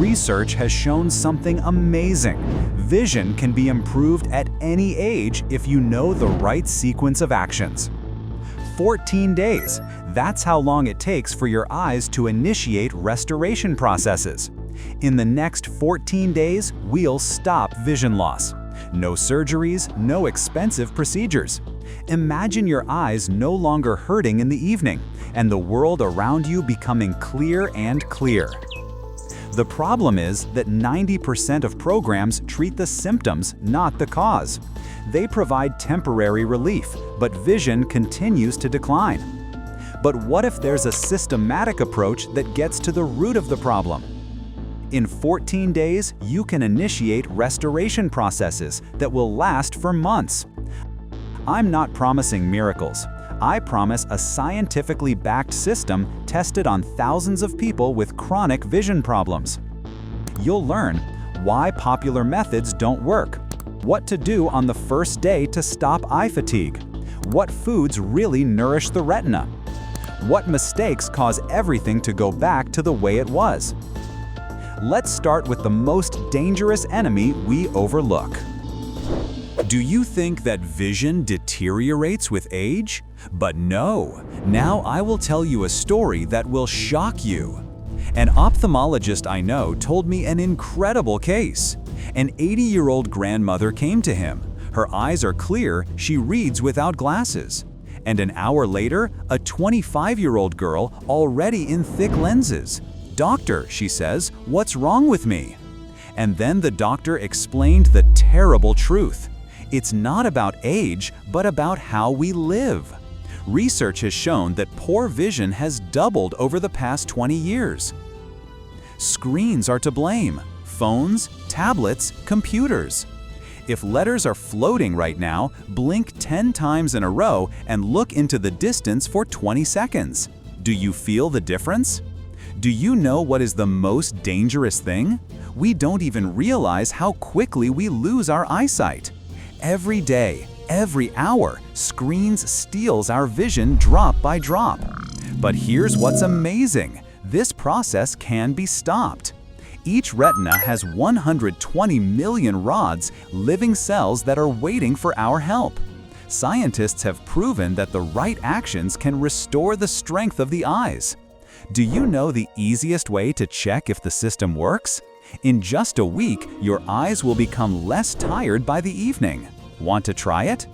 Research has shown something amazing. Vision can be improved at any age if you know the right sequence of actions. 14 days. That's how long it takes for your eyes to initiate restoration processes. In the next 14 days, we'll stop vision loss. No surgeries, no expensive procedures. Imagine your eyes no longer hurting in the evening, and the world around you becoming clear and clear. The problem is that 90% of programs treat the symptoms, not the cause. They provide temporary relief, but vision continues to decline. But what if there's a systematic approach that gets to the root of the problem? In 14 days, you can initiate restoration processes that will last for months. I'm not promising miracles. I promise a scientifically backed system tested on thousands of people with chronic vision problems. You'll learn why popular methods don't work, what to do on the first day to stop eye fatigue, what foods really nourish the retina, what mistakes cause everything to go back to the way it was. Let's start with the most dangerous enemy we overlook. Do you think that vision deteriorates with age? But no. Now I will tell you a story that will shock you. An ophthalmologist I know told me an incredible case. An 80-year-old grandmother came to him. Her eyes are clear, she reads without glasses. And an hour later, a 25-year-old girl already in thick lenses. "Doctor," she says, "what's wrong with me?" And then the doctor explained the terrible truth. It's not about age, but about how we live. Research has shown that poor vision has doubled over the past 20 years. Screens are to blame. Phones, tablets, computers. If letters are floating right now, blink 10 times in a row and look into the distance for 20 seconds. Do you feel the difference? Do you know what is the most dangerous thing? We don't even realize how quickly we lose our eyesight. Every day, every hour, screens steals our vision drop by drop. But here's what's amazing. This process can be stopped. Each retina has 120 million rods, living cells that are waiting for our help. Scientists have proven that the right actions can restore the strength of the eyes. Do you know the easiest way to check if the system works? In just a week, your eyes will become less tired by the evening. Want to try it?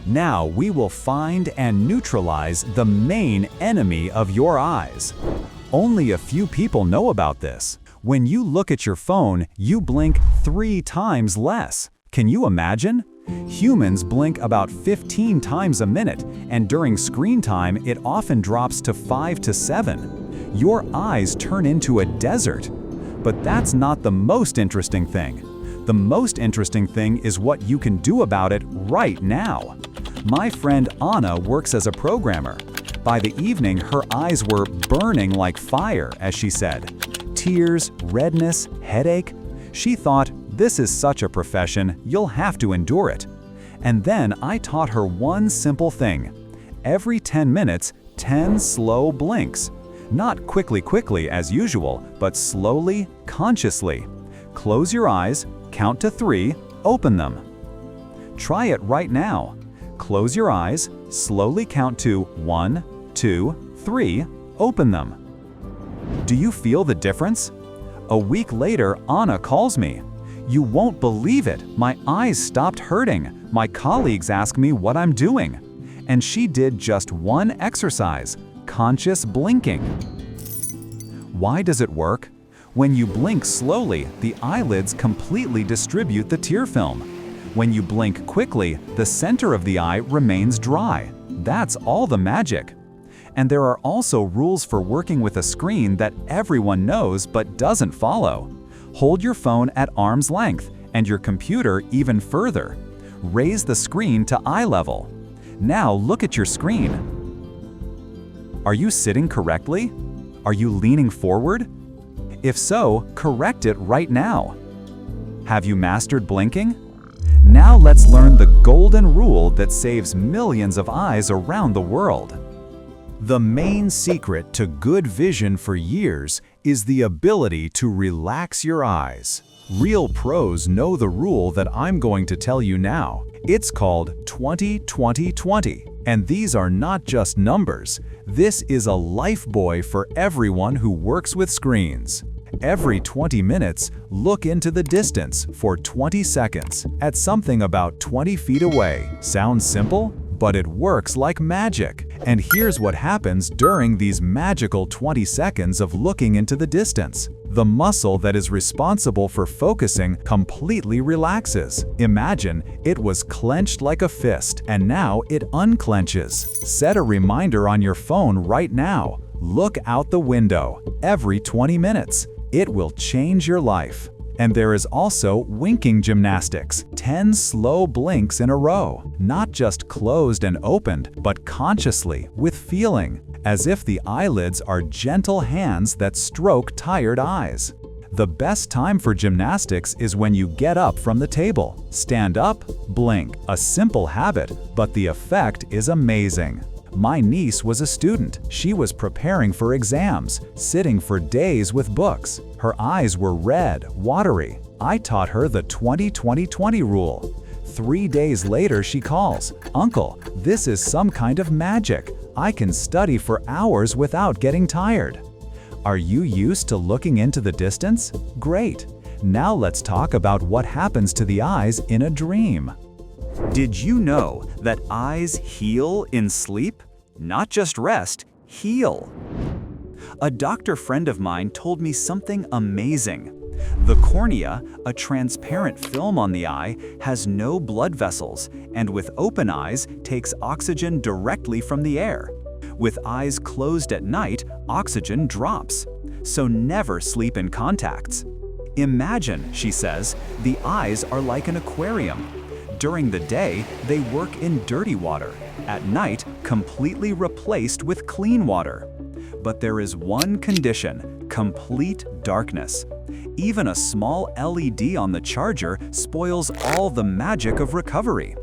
Now we will find and neutralize the main enemy of your eyes. Only a few people know about this. When you look at your phone, you blink 3 times less. Can you imagine? Humans blink about 15 times a minute, and during screen time, it often drops to 5 to 7. Your eyes turn into a desert. But that's not the most interesting thing. The most interesting thing is what you can do about it right now. My friend Anna works as a programmer. By the evening, her eyes were burning like fire, as she said. Tears, redness, headache. She thought, this is such a profession, you'll have to endure it. And then I taught her one simple thing. Every 10 minutes, 10 slow blinks. Not quickly as usual, but slowly, consciously. Close your eyes, count to 3, open them. Try it right now. Close your eyes, slowly count to 1, 2, 3, open them. Do you feel the difference? A week later, Anna calls me. "You won't believe it, my eyes stopped hurting. My colleagues ask me what I'm doing." And she did just one exercise, conscious blinking. Why does it work? When you blink slowly, the eyelids completely distribute the tear film. When you blink quickly, the center of the eye remains dry. That's all the magic. And there are also rules for working with a screen that everyone knows but doesn't follow. Hold your phone at arm's length and your computer even further. Raise the screen to eye level. Now look at your screen. Are you sitting correctly? Are you leaning forward? If so, correct it right now. Have you mastered blinking? Now let's learn the golden rule that saves millions of eyes around the world. The main secret to good vision for years is the ability to relax your eyes. Real pros know the rule that I'm going to tell you now. It's called 20-20-20, and these are not just numbers. This is a lifebuoy for everyone who works with screens. Every 20 minutes, look into the distance for 20 seconds at something about 20 feet away. Sounds simple? But it works like magic. And here's what happens during these magical 20 seconds of looking into the distance. The muscle that is responsible for focusing completely relaxes. Imagine it was clenched like a fist, and now it unclenches. Set a reminder on your phone right now. Look out the window every 20 minutes. It will change your life. And there is also winking gymnastics, 10 slow blinks in a row, not just closed and opened, but consciously, with feeling, as if the eyelids are gentle hands that stroke tired eyes. The best time for gymnastics is when you get up from the table. Stand up, blink. A simple habit, but the effect is amazing. My niece was a student. She was preparing for exams, sitting for days with books. Her eyes were red, watery. I taught her the 20-20-20 rule. 3 days later she calls, "Uncle, this is some kind of magic. I can study for hours without getting tired." Are you used to looking into the distance? Great. Now let's talk about what happens to the eyes in a dream. Did you know that eyes heal in sleep? Not just rest, heal. A doctor friend of mine told me something amazing. The cornea, a transparent film on the eye, has no blood vessels and with open eyes takes oxygen directly from the air. With eyes closed at night, oxygen drops. So never sleep in contacts. Imagine, she says, the eyes are like an aquarium. During the day, they work in dirty water. At night, completely replaced with clean water. But there is one condition: complete darkness. Even a small LED on the charger spoils all the magic of recovery.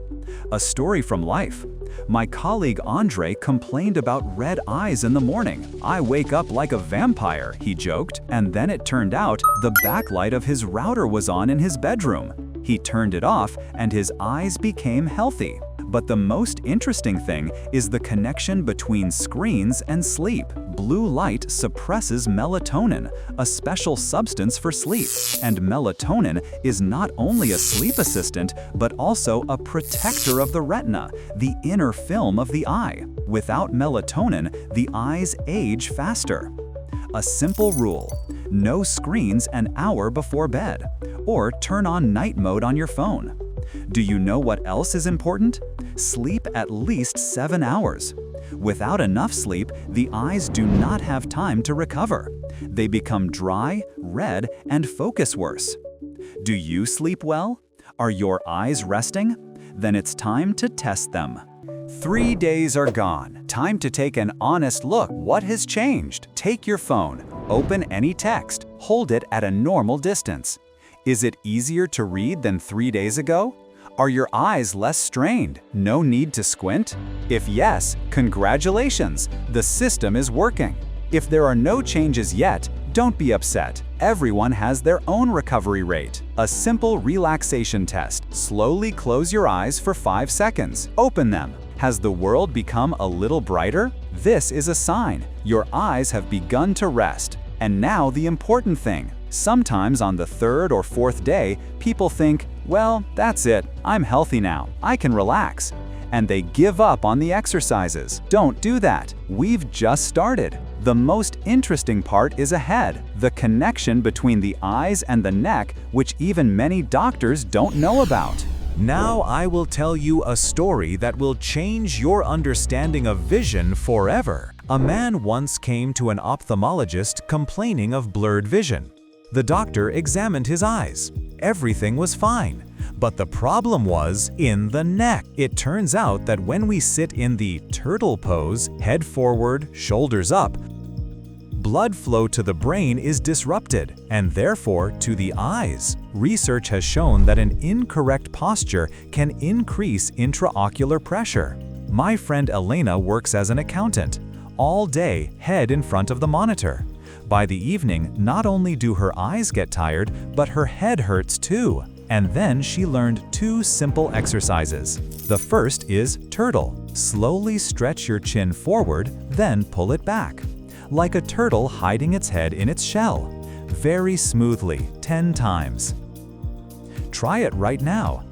A story from life. My colleague Andre complained about red eyes in the morning. "I wake up like a vampire," he joked, and then it turned out the backlight of his router was on in his bedroom. He turned it off and his eyes became healthy. But the most interesting thing is the connection between screens and sleep. Blue light suppresses melatonin, a special substance for sleep. And melatonin is not only a sleep assistant, but also a protector of the retina, the inner film of the eye. Without melatonin, the eyes age faster. A simple rule: no screens an hour before bed, or turn on night mode on your phone. Do you know what else is important? Sleep at least 7 hours. Without enough sleep, the eyes do not have time to recover. They become dry, red, and focus worse. Do you sleep well? Are your eyes resting? Then it's time to test them. 3 days are gone. Time to take an honest look. What has changed? Take your phone, open any text, hold it at a normal distance. Is it easier to read than 3 days ago? Are your eyes less strained? No need to squint? If yes, congratulations, the system is working. If there are no changes yet, don't be upset. Everyone has their own recovery rate. A simple relaxation test. Slowly close your eyes for 5 seconds. Open them. Has the world become a little brighter? This is a sign. Your eyes have begun to rest. And now the important thing. Sometimes on the 3rd or 4th day, people think, well, that's it, I'm healthy now, I can relax. And they give up on the exercises. Don't do that. We've just started. The most interesting part is ahead, the connection between the eyes and the neck, which even many doctors don't know about. Now I will tell you a story that will change your understanding of vision forever. A man once came to an ophthalmologist complaining of blurred vision. The doctor examined his eyes. Everything was fine. But the problem was in the neck. It turns out that when we sit in the turtle pose, head forward, shoulders up, blood flow to the brain is disrupted, and therefore to the eyes. Research has shown that an incorrect posture can increase intraocular pressure. My friend Elena works as an accountant. All day, head in front of the monitor. By the evening, not only do her eyes get tired, but her head hurts too. And then she learned 2 simple exercises. The first is turtle. Slowly stretch your chin forward, then pull it back, like a turtle hiding its head in its shell. Very smoothly, 10 times. Try it right now.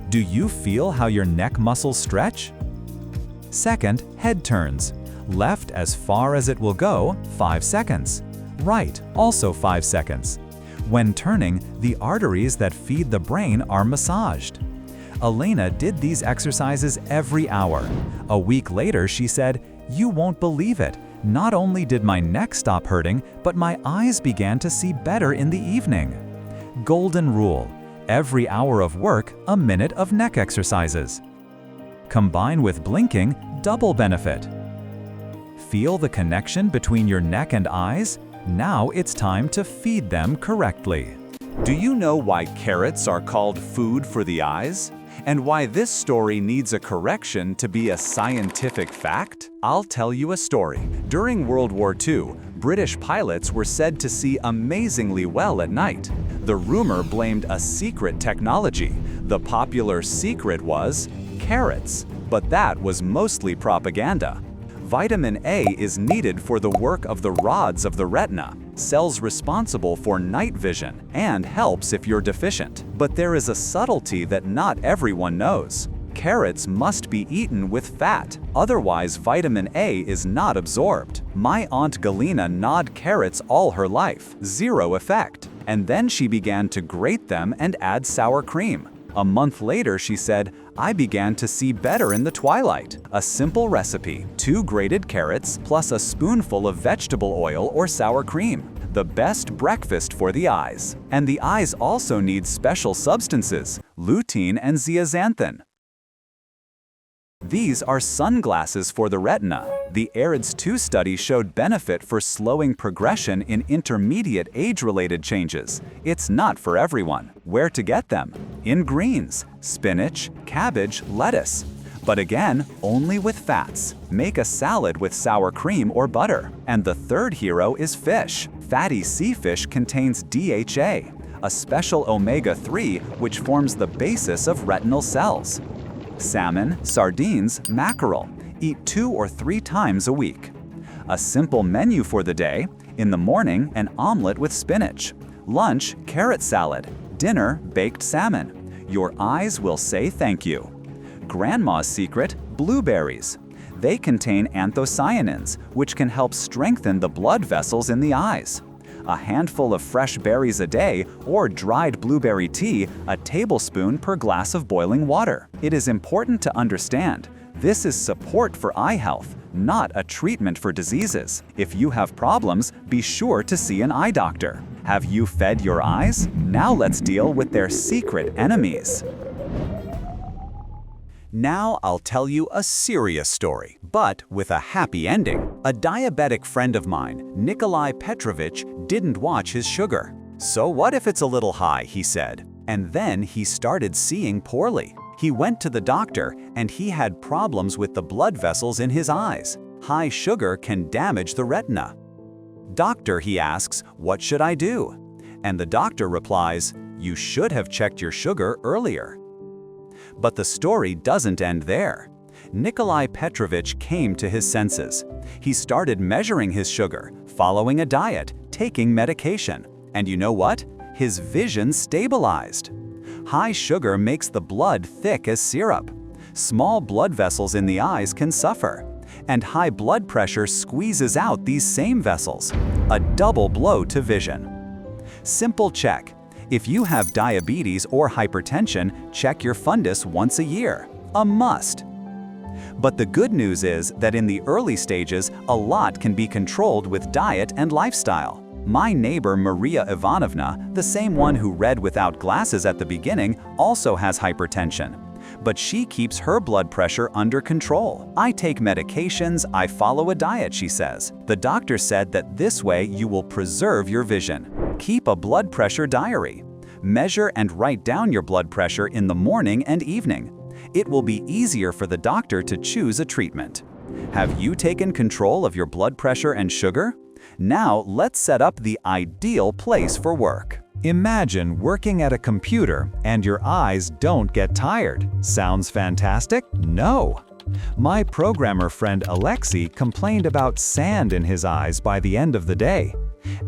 Do you feel how your neck muscles stretch? Second, head turns. Left as far as it will go, 5 seconds. Right, also 5 seconds. When turning, the arteries that feed the brain are massaged. Elena did these exercises every hour. A week later, she said, "You won't believe it. Not only did my neck stop hurting, but my eyes began to see better in the evening." Golden rule: every hour of work, a minute of neck exercises. Combine with blinking, double benefit. Feel the connection between your neck and eyes? Now it's time to feed them correctly. Do you know why carrots are called food for the eyes? And why this story needs a correction to be a scientific fact? I'll tell you a story. During World War II, British pilots were said to see amazingly well at night. The rumor blamed a secret technology. The popular secret was carrots, but that was mostly propaganda. Vitamin A is needed for the work of the rods of the retina, cells responsible for night vision, and helps if you're deficient. But there is a subtlety that not everyone knows. Carrots must be eaten with fat, otherwise vitamin A is not absorbed. My Aunt Galena gnawed carrots all her life, zero effect. And then she began to grate them and add sour cream. A month later, she said, "I began to see better in the twilight." A simple recipe: 2 grated carrots plus a spoonful of vegetable oil or sour cream. The best breakfast for the eyes. And the eyes also need special substances, lutein and zeaxanthin. These are sunglasses for the retina. The AREDS 2 study showed benefit for slowing progression in intermediate age-related changes. It's not for everyone. Where to get them? In greens: spinach, cabbage, lettuce. But again, only with fats. Make a salad with sour cream or butter. And the third hero is fish. Fatty sea fish contains DHA, a special omega-3 which forms the basis of retinal cells. Salmon, sardines, mackerel. Eat 2 or 3 times a week. A simple menu for the day: in the morning, an omelet with spinach. Lunch, carrot salad. Dinner, baked salmon. Your eyes will say thank you. Grandma's secret: blueberries. They contain anthocyanins, which can help strengthen the blood vessels in the eyes. A handful of fresh berries a day, or dried blueberry tea, a tablespoon per glass of boiling water. It is important to understand, this is support for eye health, not a treatment for diseases. If you have problems, be sure to see an eye doctor. Have you fed your eyes? Now let's deal with their secret enemies. Now I'll tell you a serious story, but with a happy ending. A diabetic friend of mine, Nikolai Petrovich, didn't watch his sugar. "So what if it's a little high?" he said. And then he started seeing poorly. He went to the doctor and he had problems with the blood vessels in his eyes. High sugar can damage the retina. "Doctor," he asks, "what should I do?" And the doctor replies, "You should have checked your sugar earlier." But the story doesn't end there. Nikolai Petrovich came to his senses. He started measuring his sugar, following a diet, taking medication. And you know what? His vision stabilized. High sugar makes the blood thick as syrup. Small blood vessels in the eyes can suffer. And high blood pressure squeezes out these same vessels. A double blow to vision. Simple check. If you have diabetes or hypertension, check your fundus once a year. A must. But the good news is that in the early stages, a lot can be controlled with diet and lifestyle. My neighbor Maria Ivanovna, the same one who read without glasses at the beginning, also has hypertension. But she keeps her blood pressure under control. "I take medications, I follow a diet," she says. "The doctor said that this way you will preserve your vision." Keep a blood pressure diary. Measure and write down your blood pressure in the morning and evening. It will be easier for the doctor to choose a treatment. Have you taken control of your blood pressure and sugar? Now let's set up the ideal place for work. Imagine working at a computer and your eyes don't get tired. Sounds fantastic? No. My programmer friend Alexei complained about sand in his eyes by the end of the day.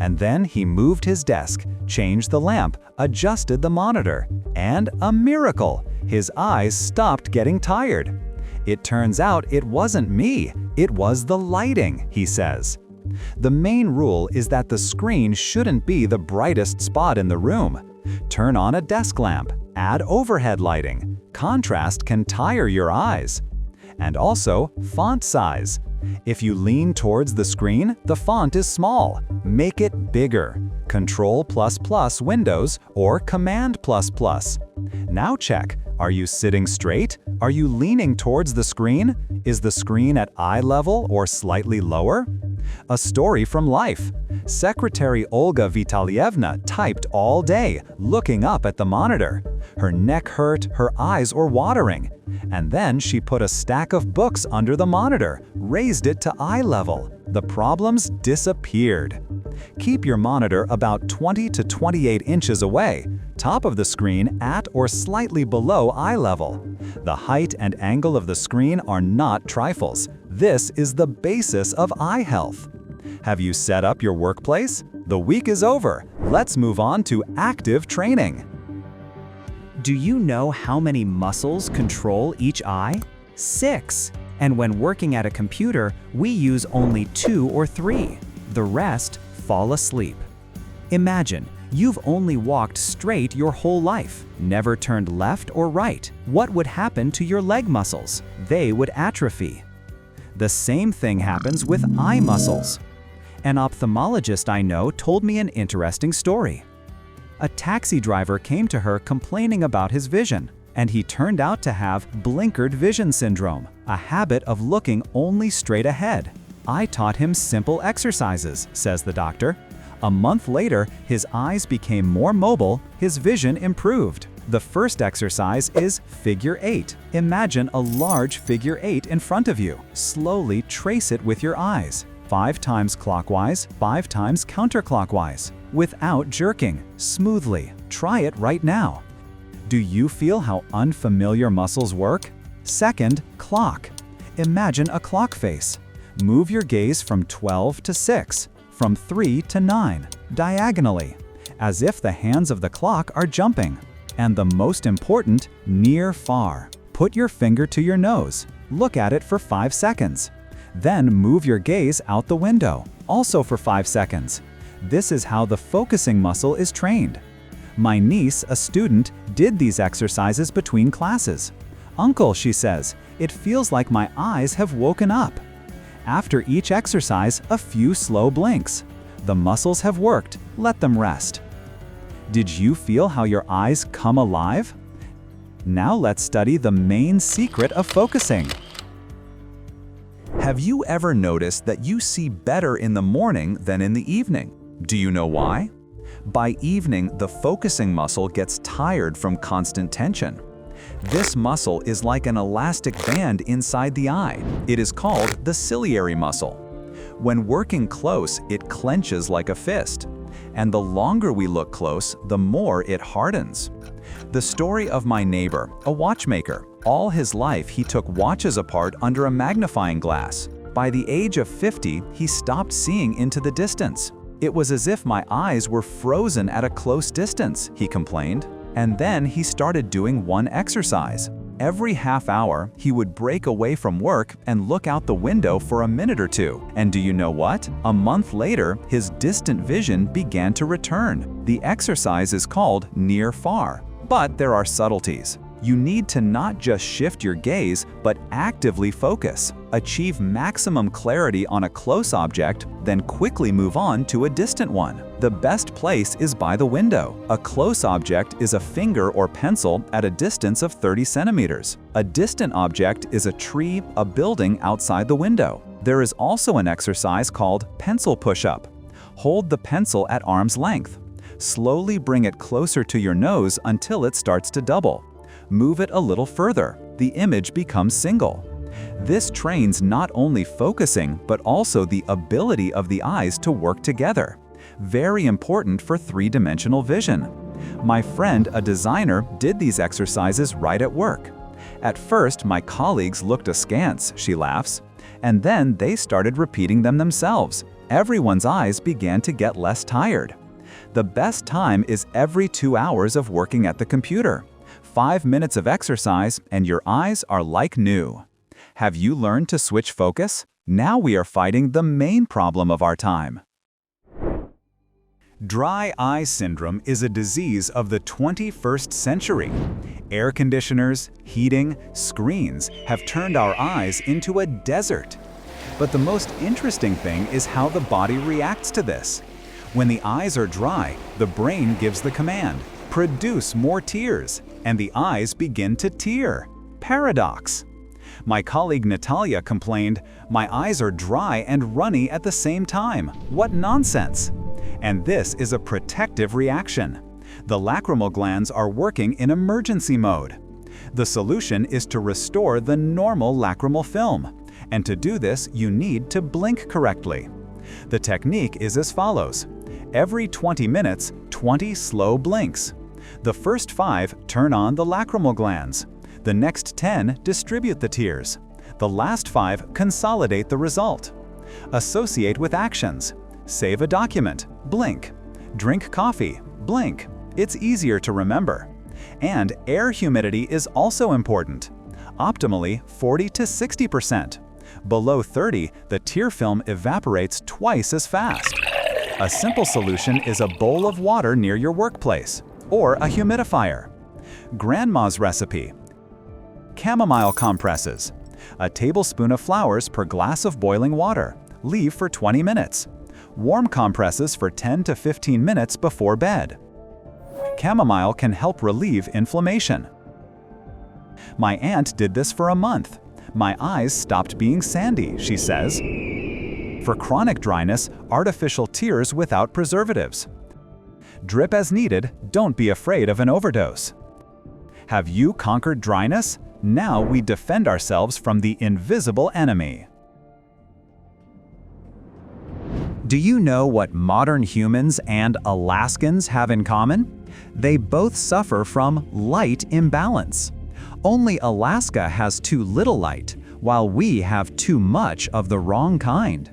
And then he moved his desk, changed the lamp, adjusted the monitor, and a miracle! His eyes stopped getting tired. It turns out it wasn't me, it was the lighting, he says. The main rule is that the screen shouldn't be the brightest spot in the room. Turn on a desk lamp, add overhead lighting. Contrast can tire your eyes. And also, font size. If you lean towards the screen, the font is small. Make it bigger. Ctrl++ Windows or Command++. Now check. Are you sitting straight? Are you leaning towards the screen? Is the screen at eye level or slightly lower? A story from life. Secretary Olga Vitalievna typed all day, looking up at the monitor. Her neck hurt, her eyes were watering. And then she put a stack of books under the monitor, raised it to eye level. The problems disappeared. Keep your monitor about 20 to 28 inches away, top of the screen at or slightly below eye level. The height and angle of the screen are not trifles. This is the basis of eye health. Have you set up your workplace? The week is over. Let's move on to active training. Do you know how many muscles control each eye? 6. And when working at a computer, we use only 2 or 3. The rest fall asleep. Imagine, you've only walked straight your whole life, never turned left or right. What would happen to your leg muscles? They would atrophy. The same thing happens with eye muscles. An ophthalmologist I know told me an interesting story. A taxi driver came to her complaining about his vision, and he turned out to have blinkered vision syndrome, a habit of looking only straight ahead. I taught him simple exercises, says the doctor. A month later, his eyes became more mobile, his vision improved. The first exercise is figure 8. Imagine a large figure 8 in front of you. Slowly trace it with your eyes. 5 times clockwise, 5 times counterclockwise. Without jerking, smoothly. Try it right now. Do you feel how unfamiliar muscles work? Second, clock. Imagine a clock face. Move your gaze from 12 to 6, from 3 to 9, diagonally, as if the hands of the clock are jumping. And the most important, near far. Put your finger to your nose. Look at it for 5 seconds. Then move your gaze out the window, also for 5 seconds. This is how the focusing muscle is trained. My niece, a student, did these exercises between classes. "Uncle," she says, "it feels like my eyes have woken up." After each exercise, a few slow blinks. The muscles have worked, let them rest. Did you feel how your eyes come alive? Now let's study the main secret of focusing. Have you ever noticed that you see better in the morning than in the evening? Do you know why? By evening, the focusing muscle gets tired from constant tension. This muscle is like an elastic band inside the eye. It is called the ciliary muscle. When working close, it clenches like a fist. And the longer we look close, the more it hardens. The story of my neighbor, a watchmaker. All his life, he took watches apart under a magnifying glass. By the age of 50, he stopped seeing into the distance. "It was as if my eyes were frozen at a close distance," he complained. And then he started doing one exercise. Every half hour, he would break away from work and look out the window for a minute or two. And do you know what? A month later, his distant vision began to return. The exercise is called near far. But there are subtleties. You need to not just shift your gaze, but actively focus. Achieve maximum clarity on a close object, then quickly move on to a distant one. The best place is by the window. A close object is a finger or pencil at a distance of 30 centimeters. A distant object is a tree, a building outside the window. There is also an exercise called pencil push-up. Hold the pencil at arm's length. Slowly bring it closer to your nose until it starts to double. Move it a little further. The image becomes single. This trains not only focusing, but also the ability of the eyes to work together. Very important for three-dimensional vision. My friend, a designer, did these exercises right at work. At first, my colleagues looked askance, she laughs, and then they started repeating them themselves. Everyone's eyes began to get less tired. The best time is every 2 hours of working at the computer. 5 minutes of exercise and your eyes are like new. Have you learned to switch focus? Now we are fighting the main problem of our time. Dry eye syndrome is a disease of the 21st century. Air conditioners, heating, screens have turned our eyes into a desert. But the most interesting thing is how the body reacts to this. When the eyes are dry, the brain gives the command, produce more tears, and the eyes begin to tear. Paradox. My colleague Natalia complained, "My eyes are dry and runny at the same time. What nonsense!" And this is a protective reaction. The lacrimal glands are working in emergency mode. The solution is to restore the normal lacrimal film. And to do this, you need to blink correctly. The technique is as follows. Every 20 minutes, 20 slow blinks. The first 5 turn on the lacrimal glands. The next 10 distribute the tears. The last 5 consolidate the result. Associate with actions. Save a document, blink. Drink coffee, blink. It's easier to remember. And air humidity is also important. Optimally, 40 to 60%. Below 30, the tear film evaporates twice as fast. A simple solution is a bowl of water near your workplace, or a humidifier. Grandma's recipe. Chamomile compresses. A tablespoon of flowers per glass of boiling water. Leave for 20 minutes. Warm compresses for 10 to 15 minutes before bed. Chamomile can help relieve inflammation. My aunt did this for a month. My eyes stopped being sandy, she says. For chronic dryness, artificial tears without preservatives. Drip as needed, don't be afraid of an overdose. Have you conquered dryness? Now we defend ourselves from the invisible enemy. Do you know what modern humans and Alaskans have in common? They both suffer from light imbalance. Only Alaska has too little light, while we have too much of the wrong kind.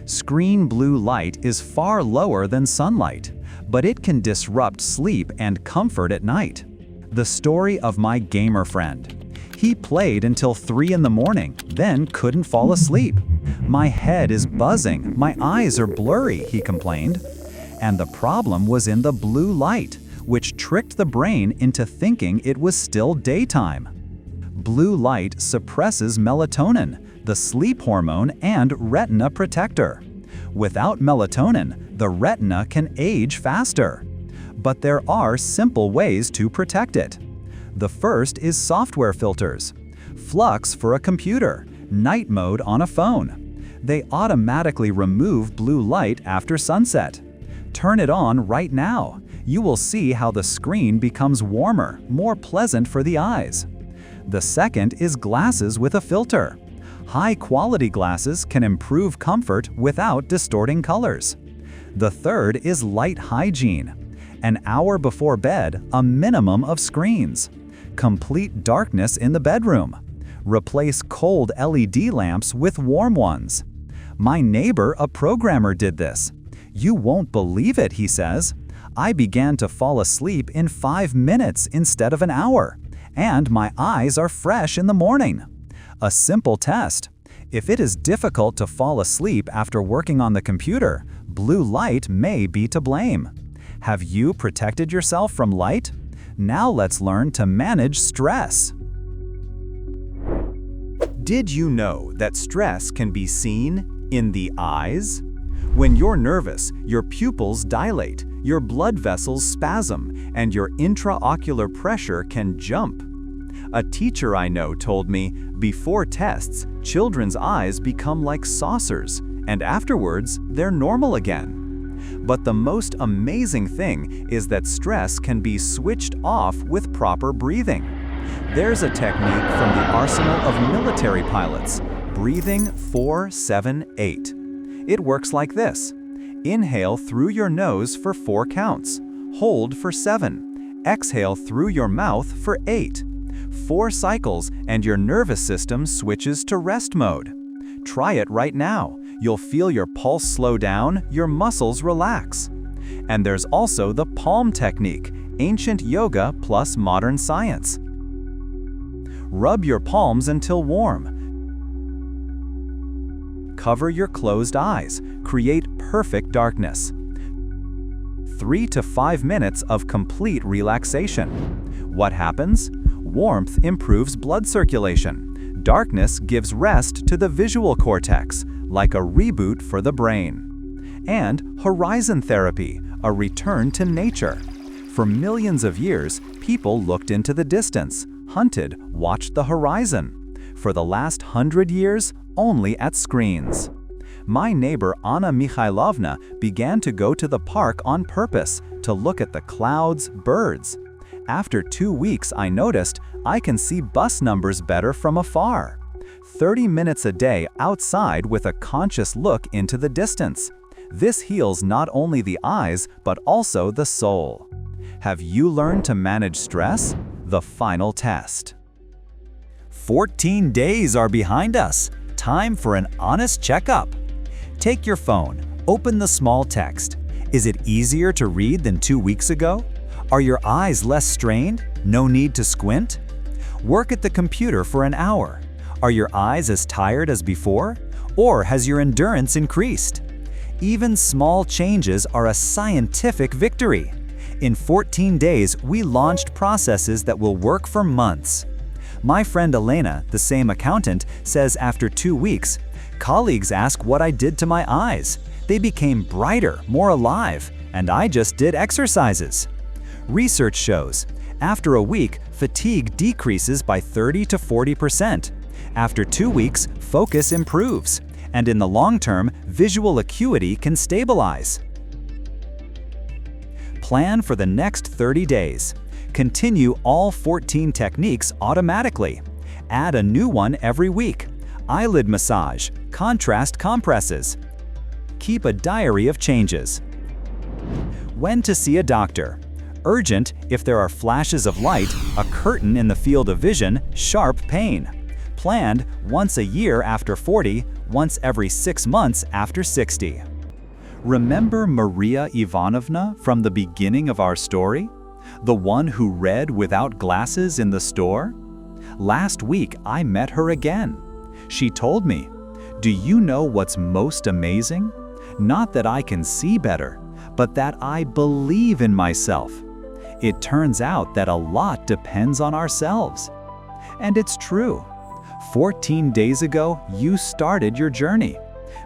Screen blue light is far lower than sunlight, but it can disrupt sleep and comfort at night. The story of my gamer friend. He played until 3 in the morning, then couldn't fall asleep. My head is buzzing, my eyes are blurry, he complained. And the problem was in the blue light, which tricked the brain into thinking it was still daytime. Blue light suppresses melatonin, the sleep hormone and retina protector. Without melatonin, the retina can age faster. But there are simple ways to protect it. The first is software filters. Flux for a computer, night mode on a phone. They automatically remove blue light after sunset. Turn it on right now. You will see how the screen becomes warmer, more pleasant for the eyes. The second is glasses with a filter. High-quality glasses can improve comfort without distorting colors. The third is light hygiene. An hour before bed, a minimum of screens. Complete darkness in the bedroom. Replace cold LED lamps with warm ones. My neighbor, a programmer, did this. You won't believe it, he says. I began to fall asleep in 5 minutes instead of an hour, and my eyes are fresh in the morning. A simple test. If it is difficult to fall asleep after working on the computer, blue light may be to blame. Have you protected yourself from light? Now let's learn to manage stress. Did you know that stress can be seen in the eyes? When you're nervous, your pupils dilate, your blood vessels spasm, and your intraocular pressure can jump. A teacher I know told me, before tests, children's eyes become like saucers, and afterwards, they're normal again. But the most amazing thing is that stress can be switched off with proper breathing. There's a technique from the arsenal of military pilots, breathing 4-7-8. It works like this. Inhale through your nose for 4 counts. Hold for 7. Exhale through your mouth for 8. 4 cycles and your nervous system switches to rest mode. Try it right now. You'll feel your pulse slow down, your muscles relax. And there's also the palm technique, ancient yoga plus modern science. Rub your palms until warm. Cover your closed eyes. Create perfect darkness. 3 to 5 minutes of complete relaxation. What happens? Warmth improves blood circulation. Darkness gives rest to the visual cortex, like a reboot for the brain. And horizon therapy, a return to nature. For millions of years, people looked into the distance, hunted, watched the horizon. For the last 100 years, only at screens. My neighbor Anna Mikhailovna began to go to the park on purpose to look at the clouds, birds. After 2 weeks, I noticed I can see bus numbers better from afar. 30 minutes a day outside with a conscious look into the distance. This heals not only the eyes, but also the soul. Have you learned to manage stress? The final test. 14 days are behind us. Time for an honest checkup. Take your phone, open the small text. Is it easier to read than 2 weeks ago? Are your eyes less strained? No need to squint? Work at the computer for an hour. Are your eyes as tired as before? Or has your endurance increased? Even small changes are a scientific victory. In 14 days, we launched processes that will work for months. My friend Elena, the same accountant, says after 2 weeks, colleagues ask what I did to my eyes. They became brighter, more alive, and I just did exercises. Research shows, after a week, fatigue decreases by 30 to 40%. After 2 weeks, focus improves. And in the long term, visual acuity can stabilize. Plan for the next 30 days. Continue all 14 techniques automatically. Add a new one every week. Eyelid massage, contrast compresses. Keep a diary of changes. When to see a doctor. Urgent if there are flashes of light, a curtain in the field of vision, sharp pain. Planned once a year after 40, once every 6 months after 60. Remember Maria Ivanovna from the beginning of our story? The one who read without glasses in the store? Last week, I met her again. She told me, "Do you know what's most amazing? Not that I can see better, but that I believe in myself." It turns out that a lot depends on ourselves. And it's true. 14 days ago, you started your journey.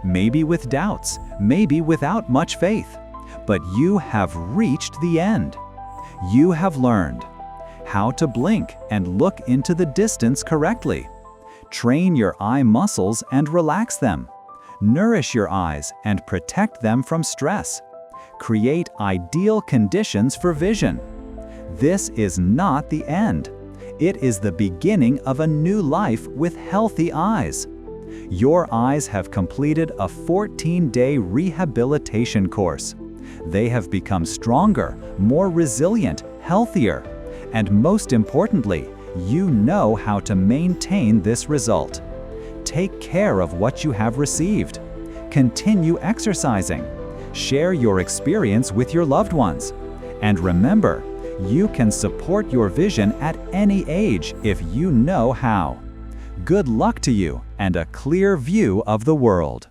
Maybe with doubts, maybe without much faith, but you have reached the end. You have learned how to blink and look into the distance correctly. Train your eye muscles and relax them. Nourish your eyes and protect them from stress. Create ideal conditions for vision. This is not the end. It is the beginning of a new life with healthy eyes. Your eyes have completed a 14-day rehabilitation course. They have become stronger, more resilient, healthier, and most importantly, you know how to maintain this result. Take care of what you have received. Continue exercising. Share your experience with your loved ones. And remember, you can support your vision at any age if you know how. Good luck to you and a clear view of the world.